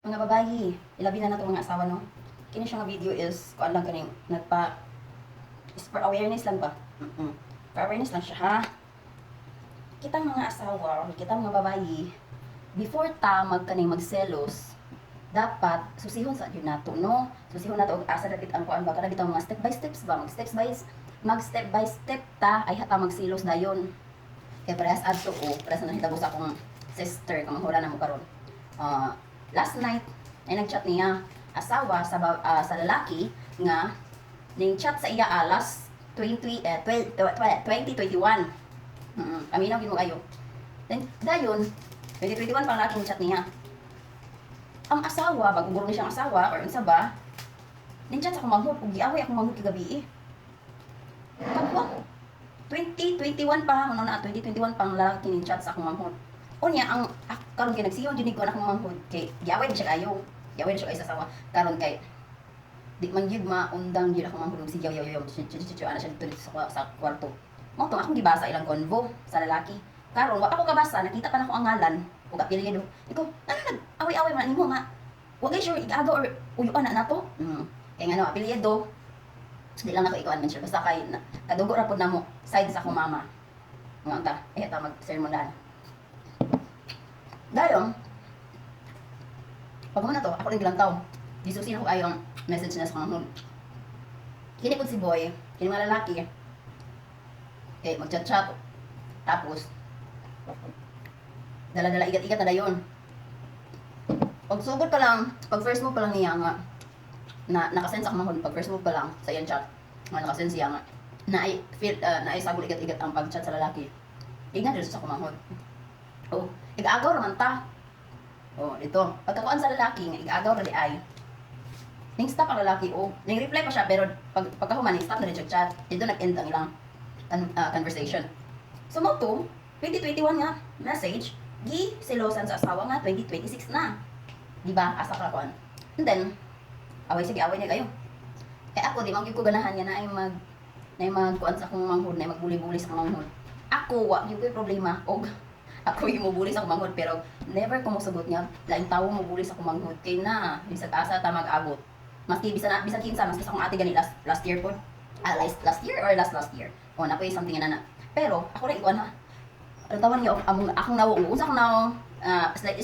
Mga babayi, ilabi na nato mga asawa no. Kini siya nga video is kuan lang kaning is for awareness lang ba? For awareness lang siya ha. Kitang mga asawa, kitang mga babayi, before ta magkaning magselos, dapat susihon sa gyud nato no. Susihon nato og asa dapat ang kuan ba kada bitaw mga step by steps ba, mag step by step ta ay hata magselos dayon. Kaya parehas adto o parehas na hitabo sa akong sister kamanghuran na mo karon. Last night ay nag-chat niya asawa sa lalaki nga ning chat sa iya alas 2021. Aminaw gid mo kayo. Then dayon 2021 pa lang akong chat niya. Ang asawa, bagong niya siyang asawa or unsa ba? Ning chat sa akong manghod ug giaway akong manghod kagabi. Kapwa 2021 pa, ano na 2021 pang lalaki ning chat sa akong manghod. Unya ang karon kay nagsiyon jud ko akong manghod kay giaway siya kayo. Giaway siya kay sa asawa. Karon kay di man gyud maundang gyud akong manghod si yaw ana siya dito sa kwarto. Mo to akong gibasa ilang convo sa lalaki. Karon wa ako kabasa, nakita pa nako ang ngalan ug apelyido. Iko, ano nag-away-away man nimo nga? Wa gay sure igago or uyuan na nato. Kay ngano apelyido. Di lang ako ikuan man sure basta kay kadugo ra pud namo side sa akong mama. Nga ta, ta mag-sermonan. Dayon, pag na to, ako rin gilantaw. Disusin ako ayong message na sa kanong. Kini po si boy, kini mga lalaki. Okay, mag-chat-chat. Tapos, dala-dala igat-igat na dayon. Pag sugod pa lang, pag first move pa lang niya nga, nakasend sa kamahon, pag first move pa lang sa iyang chat, nga nakasend siya nga, na ay sagol igat-igat ang pag-chat sa lalaki. Tingnan dito sa kamahon. Oh, igagaw raman ta. Oh, dito. Pagkakuan sa lalaki, nga igagaw ra di ay. Ning stop ang lalaki, oh. Ning reply pa siya, pero pagkahuman, ning stop na rin chat. Dito nag-end ang ilang conversation. So, mo to, 2021 nga, message, selosan sa asawa nga, 2026 na. Diba? Asa ka kuan. And then, away niya kayo. Eh ako, di man ko ganahan nga na ay magkuan sa akong manghod, na ay magbuli-buli sa akong manghod. Ako, wa, yung problema, og ako yung mubuli sa kumanghod pero never ko mosugot niya lain tawo mubuli sa kumanghod kay na bisag asa ta mag-abot maski bisan kinsa maski sa akong ate gani last year po last year or last year o na po something na pero ako rin ikuan ha tawan niyo akong nawo unsa akong nawo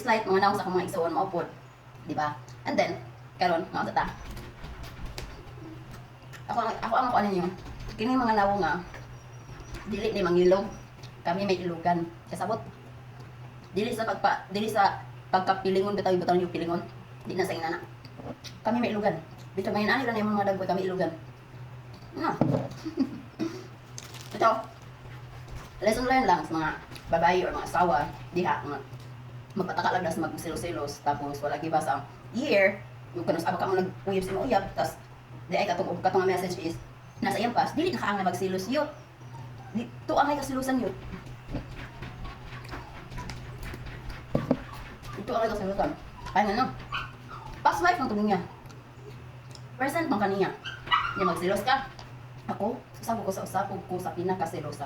slight mga nawo sa akong mga igsoon maupod di ba and then karon mao ta ako ang kuan niyo kini mga nawo nga dili ni mangilog kami may ilugan kasabot dili sa pagkapilingon bitaw yung pilingon di na sa inana kami may ilugan bitaw ngayon ani ra yung mga dagkoy kami ilugan ito lesson learned lang sa mga babae or mga asawa diha nga magpataka lang sa magsilos-silos tapos wala giba sa year yung kanus aba ka mo nag-uyab sa mga uyab tas di ay katong message is nasa iyang pas dili nakaangay magsilos yun dito angay kasilusan yun ito ang ito sa ay nga no past life ng tulong niya present ng kaniya niya magsilos ka ako usapog ko sa pinakasilosa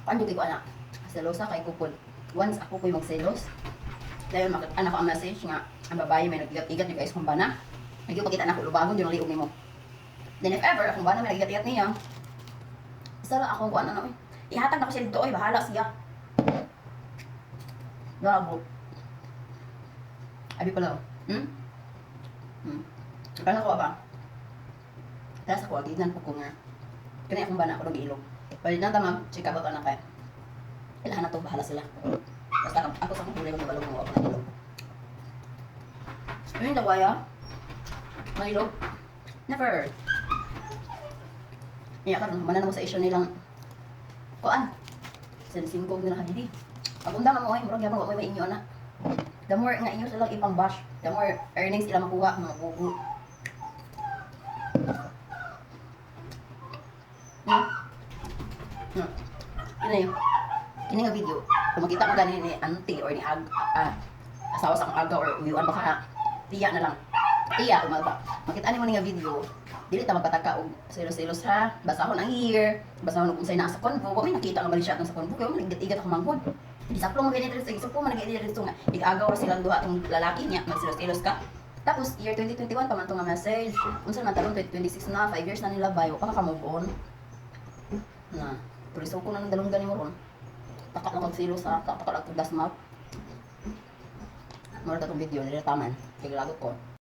paano ko anak silosa kay kupod once ako ko'y magsilos dahil anak ko ang message nga ang babae may nag-igat-igat yung guys kung bana nagyo pakita na ako lubagon yung liog ni mo then if ever kung bana may nag-igat-igat niya sara ako kung ano ihatag na ko siya dito oy bahala siya Gabo. Abi pala. Kaya ko ba? Kaya sa ko aginan ko nga. Kani akong bana ko ng ilog. Pwede na tamang chika ba anak kay. Ilahan na to bahala sila. Basta ako sa kulay ko balong mo ako ng ilog. Ayun daw kaya. May ilog. Never. Iya kan mana mo sa issue nilang kuan. Sensingkog nila kanidi. Pag undang mo ay murag gyapon wa may inyo na. The more nga inyo sila ipang bash, the more earnings sila makuha mga bugo. Ini yun. Ini nga video. Kung makita mo gani ni auntie or ni asawa sa akong aga or uyuan baka na tiya na lang. Tiya umalba. Makita ni mo ni nga video. Dili ta magpataka og selos-selos ha. Basahon ang year, basahon og unsay naa sa convo. Wa may nakita nga bali siya sa convo kay mo igat-igat ako manghod. Isaplo mo ganito sa isaplo man ganito nga igagaw ra silang duha tong lalaki niya magsilos-silos ka. Tapos year 2021 pa man to nga message. Unsa man talong 2026 na 5 years na nila bayo pa ka move on. Na, tuliso ko na ng dalong ganing mo ron. Taka na kagsilos sa taka lang gas map. Mura ta tong video nila taman. Kay lagot ko.